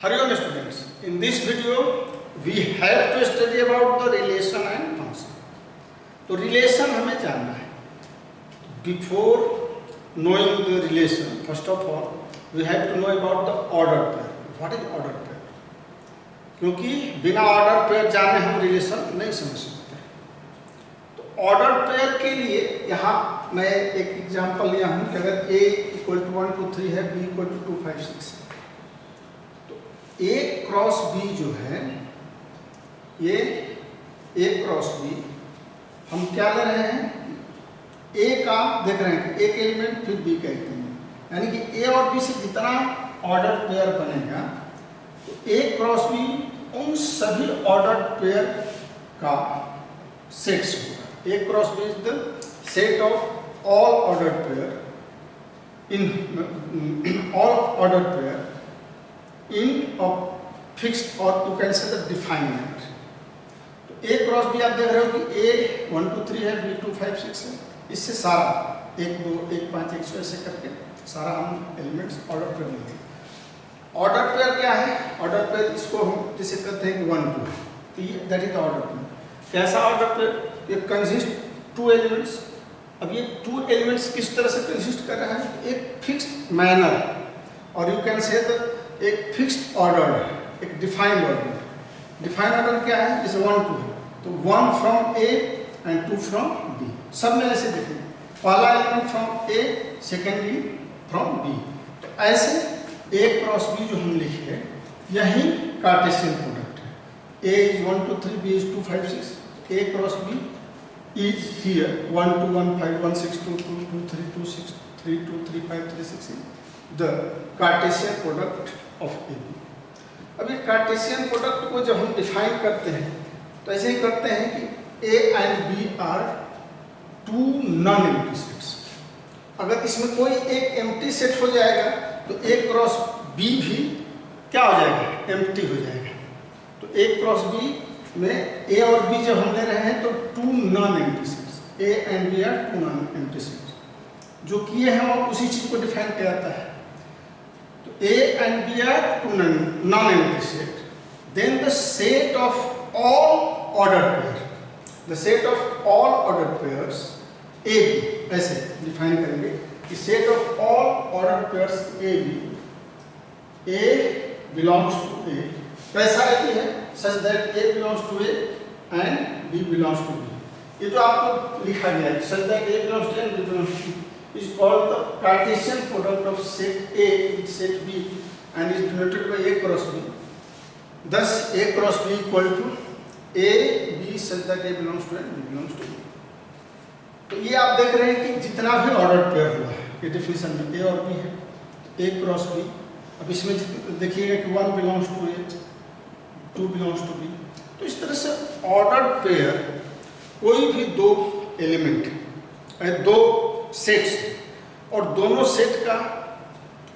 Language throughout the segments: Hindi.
Hariom students, in this video we have to study about the relation and function. तो relation हमें जानना है. Before knowing the relation, first of all we have to know about the ordered pair. What is ordered pair? क्योंकि बिना ordered pair जाने हम relation नहीं समझ सकते. तो ordered pair के लिए यहाँ मैं एक एग्जाम्पल लिया हूँ कि अगर A = 1 2 3 है, B = 2 5 6 है. A क्रॉस B जो है, ये A क्रॉस B हम क्या ले रहे हैं? A का देख रहे हैं कि एक एलिमेंट फिर B का एक एलिमेंट, यानी कि A और B से जितना ऑर्डर पेयर बनेगा तो A क्रॉस B उन सभी ऑर्डर पेयर का सेट्स होगा. A cross B is the set of all order pair in all order pair in a fixed or you can say the definement. तो A क्रॉस B आप देख रहे हो कि A 1 2 3 है, B 2 5 6 है. इससे सारा 1 2 1 5 1 6 ऐसे करके सारा हम एलिमेंट्स ऑर्डर पेयर लेंगे. ऑर्डर पेयर क्या है? ऑर्डर पेयर इसको हम जिसे कहते हैं 1 2, तो ये that is the order pair. कैसा ऑर्डर पेयर? ये कंसिस्ट 2 एलिमेंट्स. अब ये 2 एलिमेंट्स किस तरह से कंसिस्ट कर रहा है? एक फिक्स्ड मैनर, और यू कैन से द एक फिक्स्ड ऑर्डर, एक डिफाइंड ऑर्डर. डिफाइंड ऑर्डर क्या है? जैसे 1 2 है तो 1 from A and 2 from B. सब में ऐसे देखेंगे, पहला element from A, secondly from B. तो ऐसे A क्रॉस B जो हम लिखे हैं यही कार्टेशियन प्रोडक्ट है. A is 1 2 3, B is 2 5 6. A cross B is here 1 2 1 5 1 6 2 2 2 3 2 6 3 2 3 5 3 6 the Cartesian product of AB. अब ये कार्टेशियन प्रोडक्ट को जब हम डिफाइन करते हैं तो ऐसे ही करते हैं कि A and B are 2 non empty sets. अगर इसमें कोई एक एम्प्टी सेट हो जाएगा तो A क्रॉस B भी क्या हो जाएगा? एम्प्टी हो जाएगा. तो A क्रॉस B में A और B जब हम ले रहे हैं तो 2 non empty sets, A and B are 2 non empty sets. जो किए हैं वो उसी चीज को डिफाइन किया जाता है. A and B are 2 non-empty set. Then the set of all ordered pair, the set of all ordered pairs AB ऐसे डिफाइन करेंगे कि set of all ordered pairs AB, A belongs to A. कैसा है? such that A belongs to A and B belongs to B. ये जो आपको लिखा गया है such that A belongs to A and B belongs to B is called the Cartesian product of set A with set B and is denoted by A cross B. Thus A cross B equal to A B such that A belongs to A and B belongs to B. तो ये आप देख रहे हैं कि जितना भी ऑर्डर पेयर हुआ है ये डेफिनेशन में A और B है, A क्रॉस B. अब इसमें देखिएगा कि 1 belongs to A, 2 belongs to B. तो इस तरह से ऑर्डर पेयर कोई भी दो एलिमेंट, दो सेट्स, और दोनों सेट का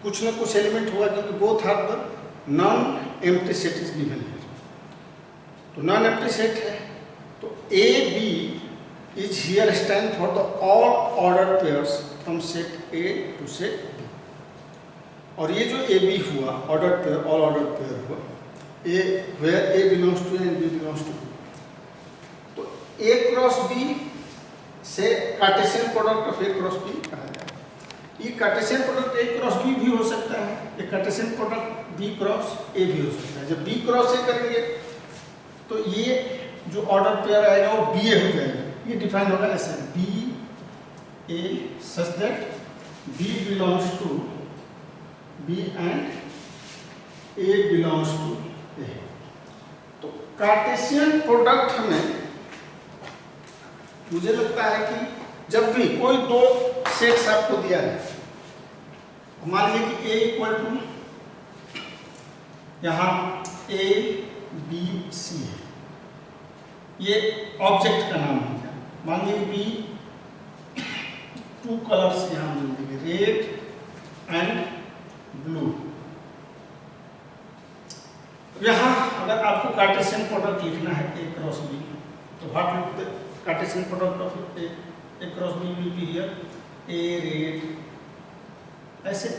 कुछ ना कुछ एलिमेंट होगा क्योंकि both are the non empty set is given here. तो नॉन एम्प्टी सेट है तो A B is here stand for the all order pairs from set A to set B. और ये जो ए बी हुआ order pair, all order pair हुआ A where A belongs to A and B belongs to B. तो ए क्रॉस बी से Cartesian product of A cross B कहा जाए. ये Cartesian product A cross B भी हो सकता है, ये Cartesian product B cross A भी हो सकता है. जब बी क्रॉस ए करेंगे तो ये जो ऑर्डर पेयर आएगा वो बी ए हो जाएगा. ये डिफाइन होगा ऐसे B A such that B belongs to B and A belongs to A. तो कार्टेशियन प्रोडक्ट हमें मुझे लगता है कि जब भी कोई दो सेट्स आपको दिया है, मान लीजिए कि A इक्वल टू यहाँ A B C है, ये ऑब्जेक्ट का नाम है. मान लीजिए B 2 कलर्स यहाँ मिलेंगे, रेड एंड ब्लू. यहाँ अगर आपको कार्टेशियन प्रोडक्ट लिखना है A क्रॉस B तो what will be the Cartesian product of A cross B will be here A red. ऐसे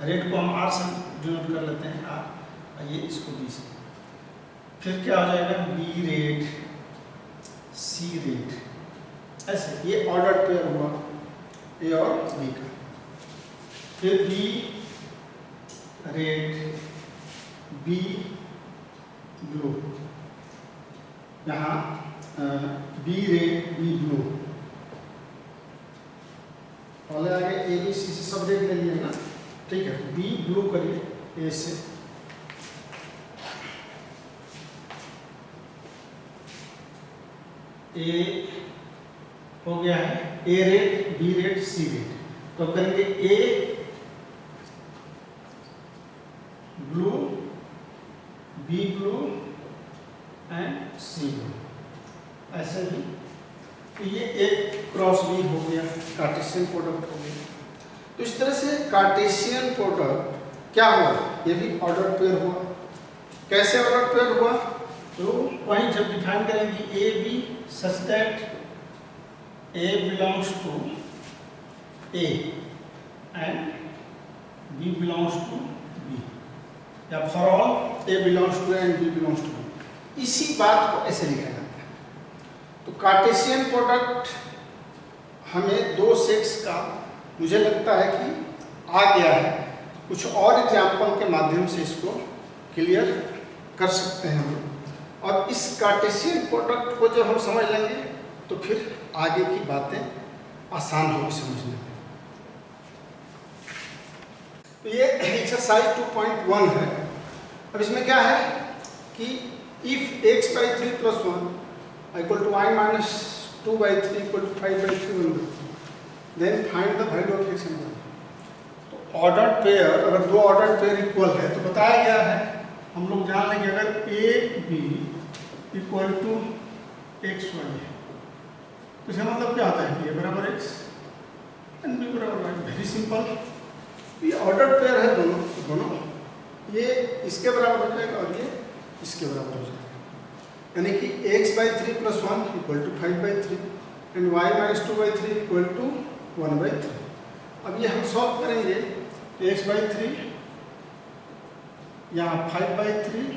रेट को हम आर से डिनोट कर लेते हैं, आर, ये इसको बी से। फिर क्या हो जाएगा, बी रेट, सी रेट, ऐसे ये ऑर्डर पेयर हुआ ए और बी का। फिर बी रेड, बी ब्लू, यहाँ बी रेड, बी ब्लू, पहले आगे ए बी सी से सब रेट ले लिए ना, ठीक है। बी ब्लू करिए ए से, ए हो गया है, A red, B red, C red. तो करेंगे A blue, B blue and C blue, ऐसे भी। तो ये एक क्रॉस बी हो गया, कार्टेशियन प्रोडक्ट हो गया। तो इस तरह से कार्टेशियन प्रोडक्ट क्या हुआ, ये भी ऑर्डर पेयर हुआ। कैसे ऑर्डर पेयर हुआ, तो वही जब डिफाइन करेंगे A B such that A belongs to A and B belongs to B, या for all A belongs to A and B belongs to B, इसी बात को ऐसे लिखा जाता है। तो कार्टेशियन प्रोडक्ट हमें दो सेट्स का मुझे लगता है कि आ गया है। कुछ और एग्जाम्पल के माध्यम से इसको क्लियर कर सकते हैं हम। और इस कार्टेशियन प्रोडक्ट को जब हम समझ लेंगे तो फिर आगे की बातें आसान होगी समझने में। तो ये एक्सरसाइज 2.1 है। अब इसमें क्या है कि if x by 3 plus 1 equal to y minus 2 by 3 equal to 5 by 3 then find the value of x and y। तो ऑर्डर पेयर, अगर दो ऑर्डर पेयर इक्वल है तो बताया गया है, हम लोग जान लेंगे अगर a b equal to X Y है तो इसका मतलब क्या होता है, a बराबर x एंड b बराबर y। Very simple. ये ऑर्डर पेयर है दोनों, ये इसके बराबर हो जाएगा और ये इसके बराबर हो जाएगा, यानी कि x by 3 plus 1 equal to 5 by 3 and y minus 2 by 3 equal to 1 by 3। अब ये हम सॉल्व करेंगे, x by 3 यहाँ 5 by 3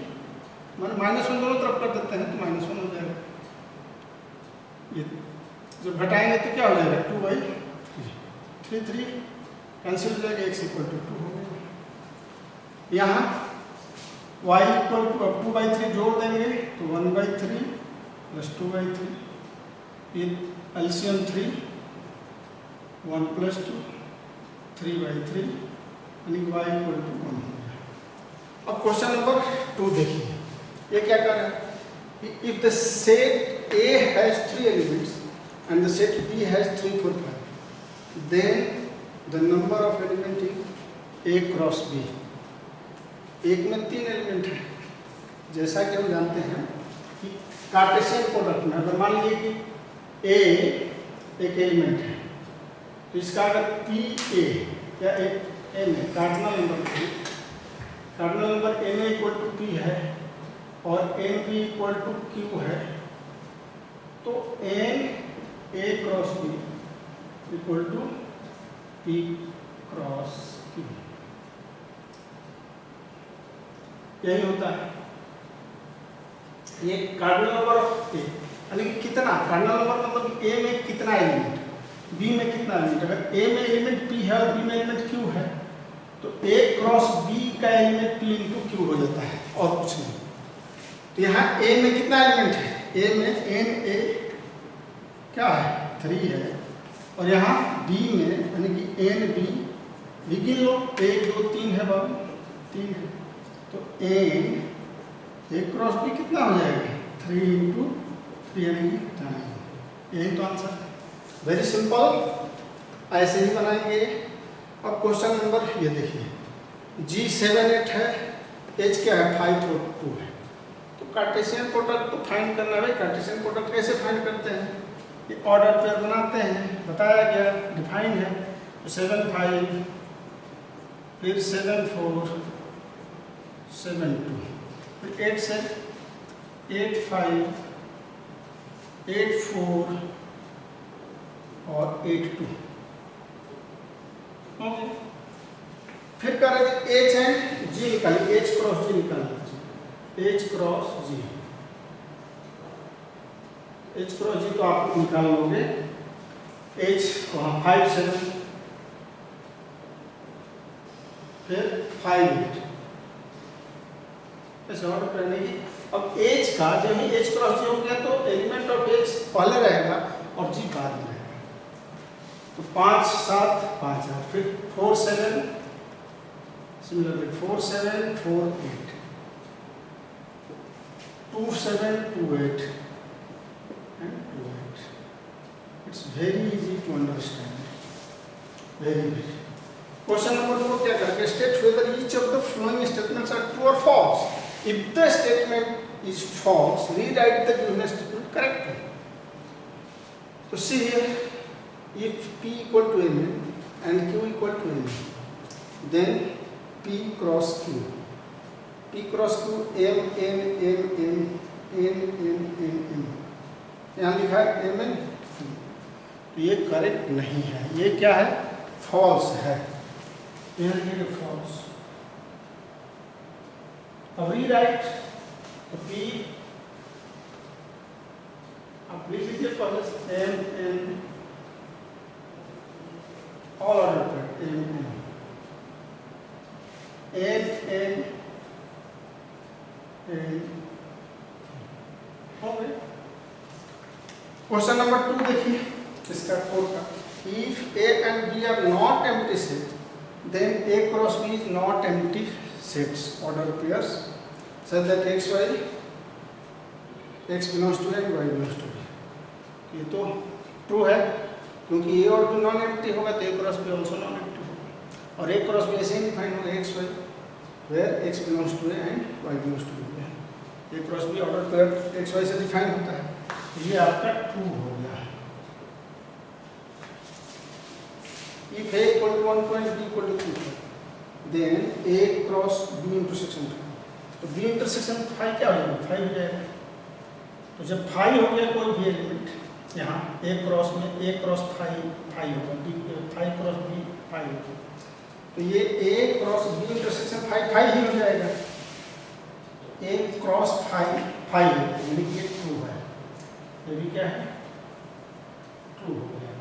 मैंने -1 दोनों तरफ कर देते हैं तो -1 हो जाएगा। ये जब घटाएंगे तो क्या हो जाएगा, 2 by 3 3 कैंसिल हो जाएगा, x इक्वल टू 2 हो गया। यहाँ y इक्वल टू अब 2 by 3 जोड़ देंगे तो 1 by 3 प्लस 2 by 3, ये एलसीएम 3 1 प्लस 2 3 by 3 यानी y इक्वल टू 1 हो गया। अब क्वेश्चन नंबर 2 देखिए, ये क्या कर रहा है, if the set A has 3 elements and the set B has 3 4 5 then the number of element in A cross B। एक में 3 एलिमेंट है, जैसा कि हम जानते हैं कि कार्टेशियन प्रोडक्ट में अगर मान लीजिए कि A एक एलिमेंट है तो इसका अगर PA या A में कार्डिनल नंबर A में इक्वल टू P है और NB इक्वल टू Q है तो N A cross B equal to P cross Q, यही होता है। ये कार्डिनल नंबर ऑफ A यानी कि कितना, कार्डिनल नंबर मतलब A में कितना एलिमेंट, B में कितना एलिमेंट। अगर A में एलिमेंट P है और B में एलिमेंट Q है तो A क्रॉस B का एलिमेंट P इंटू Q हो जाता है और कुछ नहीं। तो यहाँ A में कितना एलिमेंट है, A में NA क्या है 3 है और यहाँ B में यानी कि NB गिन लो 1 2 3 है बाबू 3 है तो N A क्रॉस B कितना हो जाएगा 3 इंटू 3 यानी कि 9। यही तो आंसर है। वेरी सिंपल, ऐसे ही बनाएंगे। अब क्वेश्चन नंबर ये देखिए, G7 8 है, H क्या है 5 4 2 है। तो कार्टेशियन प्रोडक्ट तो फाइंड करना है। कार्टेशियन प्रोडक्ट कैसे फाइंड करते हैं, ये ऑर्डर पेयर बनाते हैं, बताया गया डिफाइन है। तो 7 5 फिर 7 4 7 2 फिर 8 से 8 5 8 4 और 8 2 ओके। फिर कह रहे थे एच एंड जी निकालिए, एच क्रॉस जी निकालना, एच क्रॉस जी, एच क्रॉस जी तो आप निकाल लोगे, एच वहाँ 5 7 फिर 5 8 ऐसे ऑर्डर करने की। अब एच का जब ही एच क्रॉस जी हो गया तो एलिमेंट ऑफ एच पहले रहेगा और जी बाद में रहेगा, तो 5 7 5 8 फिर 4 7 similarly 4 7 4 8 2 7 2 8 and 2 8. It's very easy to understand, very easy. Question number 4 क्या करेंगे, state whether each of the following statements are true or false. If the statement is false, rewrite the given statement correctly. So see here, if P equal to N and Q equal to N, then P cross Q, P cross Q M N M M N N N M, यहाँ लिखा है M N, तो ये करेक्ट नहीं है, ये क्या है, फॉल्स है, यहाँ लिखेंगे फॉल्स। अब रीराइट, तो P आप लिख लीजिए पहले M N ऑल ऑर्डर पर M N N N N हो गए। क्वेश्चन नंबर 2 देखिए, इसका 4 का, if A and B are not empty set, then A cross B is not empty sets, order pairs such that x belongs to A and y belongs to B. ये तो ट्रू है, क्योंकि A और B नॉन एम्प्टी होगा तो A cross B also non empty होगा, और A क्रॉस B ऐसे ही डिफाइन होगा x y, where x belongs to A and y belongs to B. A cross B order pair x y से डिफाइन होता है, ये आपका ट्रू हो गया। If A equal to 1 point, B equal to 3 point, then A cross B intersection, तो B intersection phi क्या हो जाएगा, phi हो जाएगा। तो जब phi हो गया कोई भी एलिमेंट, यहाँ A क्रॉस में A क्रॉस phi phi होगा, B phi cross B phi होगा, तो ये A cross B intersection phi phi ही हो जाएगा, A क्रॉस phi phi होगा, यानी कि ये ट्रू है, ये भी क्या है, ट्रू हो गया।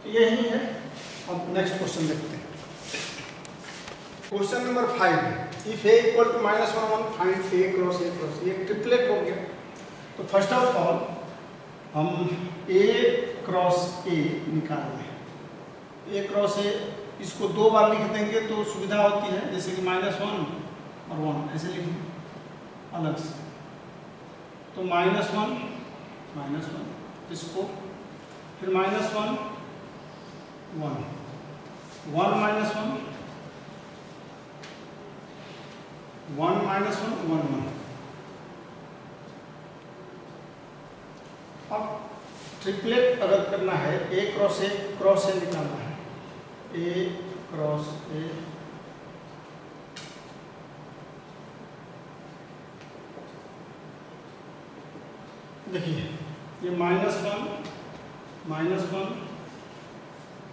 तो यही है। अब नेक्स्ट क्वेश्चन देखते हैं, question number 5, if A equal to -1 1 find A cross A cross, ये ट्रिपलेट हो गया। तो फर्स्ट ऑफ ऑल हम A क्रॉस A निकाल लें, A क्रॉस A इसको 2 बार लिख देंगे तो सुविधा होती है, जैसे कि -1 और 1 ऐसे लिखेंगे अलग से, तो -1 इसको, फिर -1 1 1 -1 1 1 1 1। अब ट्रिपलेट अगर करना है, A क्रॉस A निकालना है, A क्रॉस A, देखिए ये -1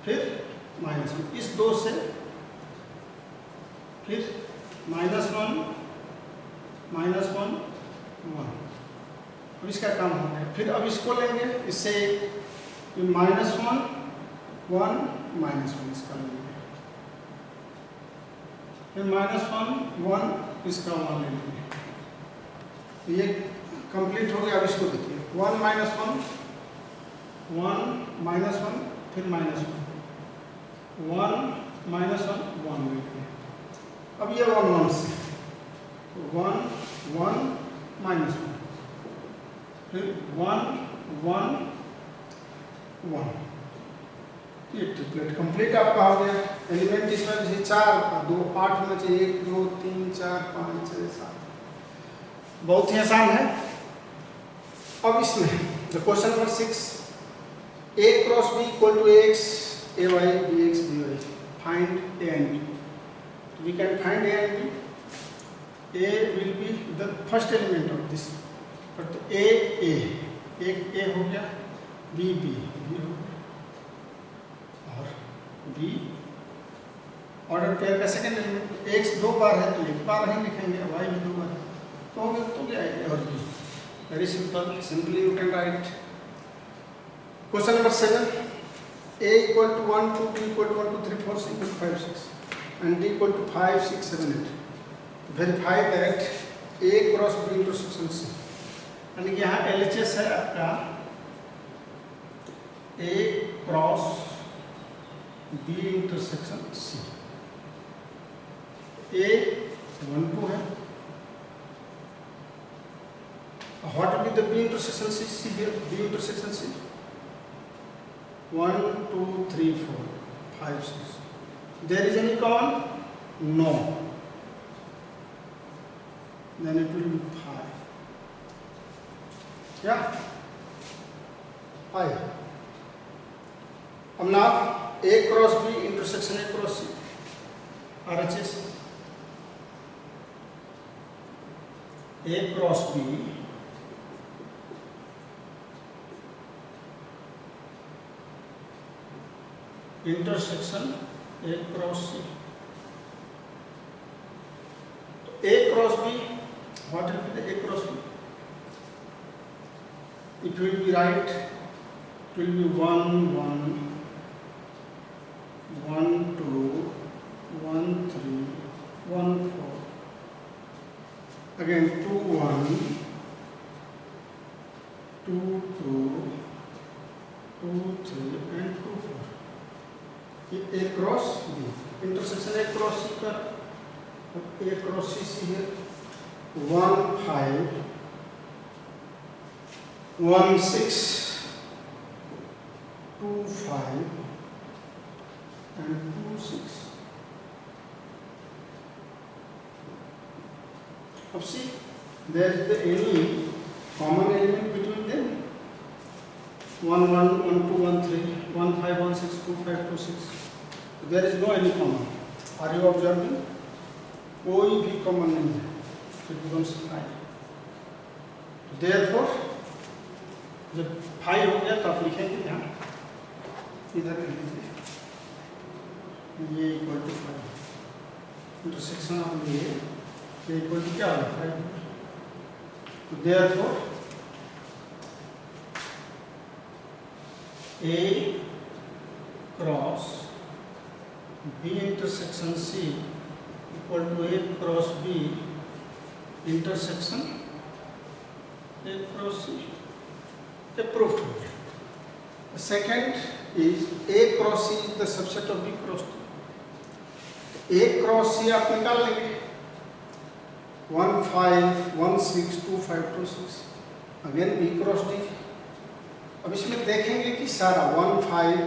फिर -1, इस 2 से फिर -1 1 1, अब इसका काम हो गया। फिर अब इसको लेंगे, इससे -1 1 -1 इसका लेंगे, फिर -1 1 इसका 1 लेंगे, ये कंप्लीट हो गया। अब इसको देखिए 1 -1 फिर -1 1 लेंगे, अब ये 1 1 से 1 1 -1 फिर 1 1 1, ये ट्रिपलेट कंप्लीट आपका हो गया। एलिमेंट इसमें जैसे 4 2 8 में चाहिए 1 2 3 4 5 6 7, बहुत ही आसान है। अब इसमें question number 6, A cross B equal to AX AY BX BY, find A and B। We can find A and B. A will be the first element of this, but एक A हो गया, B हो गया, और B ऑर्डर पेयर का सेकंड एलिमेंट x 2 बार है तो एक बार ही लिखेंगे, y भी 2 बार है तो हो गया, तो क्या है और भी very simple, simply you can write. Question number 7, a equal to 1 2 b equal to 1 2 3 4 6 5 6 and d equal to 5 6 7 8, verify that a cross b intersection c, यानी कि यहाँ LHS है आपका a cross b intersection c, a 1 2 है, what will be the b intersection c here, b intersection c 1 2 3 4 5 6, there is any common, no, then it will be 5, yeah 5. अब ना a cross b intersection a cross c, RHS a cross b intersection a cross c, तो a cross b, what will be the a cross b, it will be right, it will be 1 1 1 2 1 3 1 4, again 2 1 2 2 2 3 and 2 4, ये a cross b intersection a cross c का, a क्रॉस c है 1 5 1 6 2 5 and 2 6. अब see, there is the any common element between them, 1 1 1 2 1 3 1 5 1 6 2 5 2 6, there is no any common, are you observing, कोई भी common नहीं है, it becomes 5, therefore जब 5 हो गया तो आप लिखेंगे यहाँ इधर लिख लीजिए ये इक्वल टू 5 इंटरसेक्शन ऑफ ये इक्वल टू क्या होगा 5, तो therefore a cross b intersection c equal to a cross b intersection a cross c, approved हो गया. The second is a cross c is the subset of b cross d. a cross c आप निकाल लेंगे 1 5 1 6 2 5 2 6, अगेन b क्रॉस d. अब इसमें देखेंगे कि सारा 1 5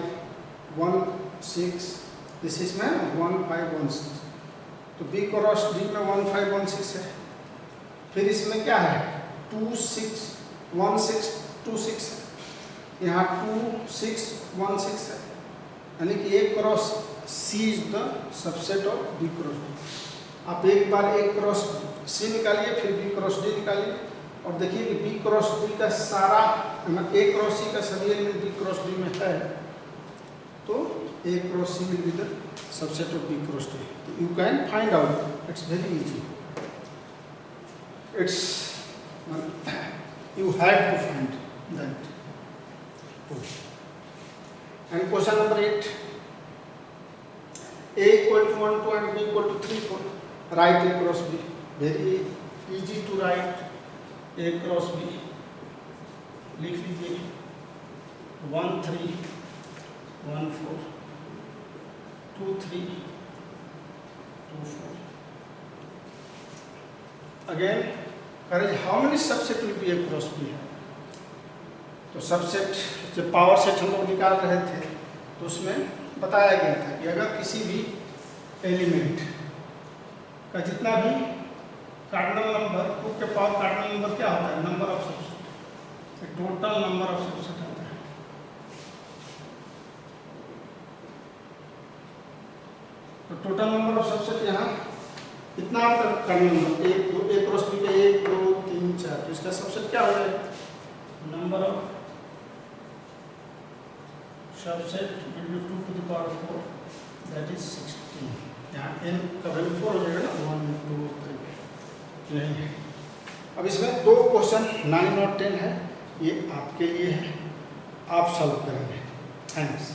1 6 दिस इज में 1 5 1 6, तो b क्रॉस d में 1 5 1 6 है, फिर इसमें क्या है 2 6 1 6 2 6 है, यहाँ 2 6 1 6 है, यानी कि a cross c is the subset of b cross d. आप एक बार a क्रॉस c निकालिए, फिर b क्रॉस d निकालिए और देखिए कि b क्रॉस d का सारा a क्रॉस c का सभी एलिमेंट b क्रॉस d में है, तो a cross c will be the subset of b cross d. You can find out, it's very easy, it's you have to find that. And question number 8, a equal to 1 2 and b equal to 3 4, write a cross b. Very easy to write a cross b, लिख लीजिए 1 3 1 4 2 3 2 4. Again, करें how many subset will be a cross b है, तो सबसेट जब पावर सेट हम लोग निकाल रहे थे तो उसमें बताया गया था कि अगर किसी भी एलिमेंट का जितना भी कार्डिनल नंबर, टू के पावर कार्डिनल नंबर क्या होता है, number of subset, total number of subset होता है. तो टोटल नंबर ऑफ सबसेट यहाँ कितना कार्डिनल नंबर, एक दो, एक क्रॉस बी का 1 2 3 4, तो इसका सबसेट क्या हो जाएगा, number of subset will be 2 to the power 4, that is 16. यहाँ n का वैल्यू 4 हो जाएगा ना, 1 2 3 यही है। अब इसमें 2 क्वेश्चन 9 और 10 है, ये आपके लिए है, आप सॉल्व करेंगे। थैंक्स।